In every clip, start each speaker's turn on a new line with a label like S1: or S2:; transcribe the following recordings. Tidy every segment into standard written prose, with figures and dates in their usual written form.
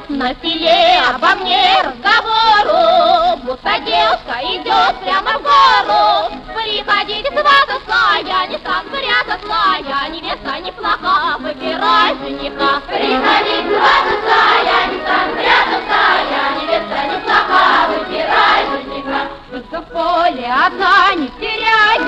S1: На селе обо мне разговору, будто девушка идет прямо в гору. Приходите свататься, я не стану прятаться, я невеста неплоха, выбирай жениха. Приходите свататься, я не стану прятаться, я невеста неплоха, выбирай жениха. Просто в поле одна не теряют,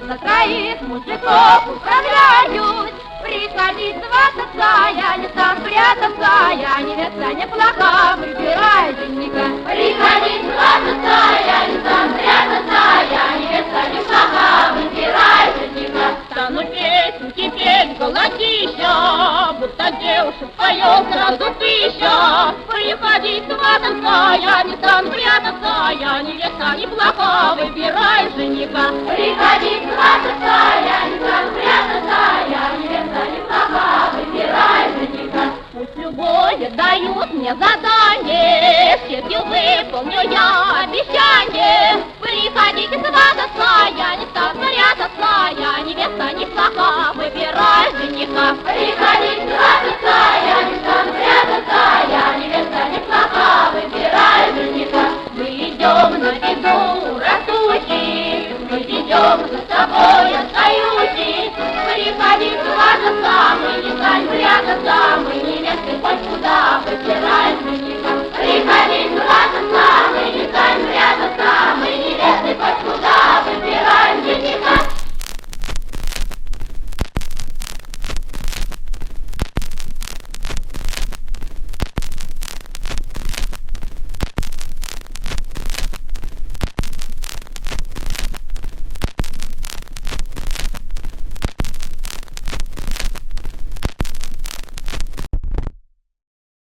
S1: за троих мужиков управляют. Приходить свататься, я не стану прятаться, я невеста неплоха, выбирай жениха. Приходить свататься, я не стану прятаться, я невеста неплоха, выбирай жениха. Стану песенки петь голосища, будто девушек поет сразу тысяча. Приходить свататься, я не стану прятаться, я невеста неплоха, выбирай жениха. Приходить свататься, я не стану прятаться, я невеста неплоха, выбирай жениха. Пусть любое дают мне задание, все выполню я обещание. Приходите свататься, я не стану прятаться, я невеста неплоха, выбирай жениха. Приходите свататься.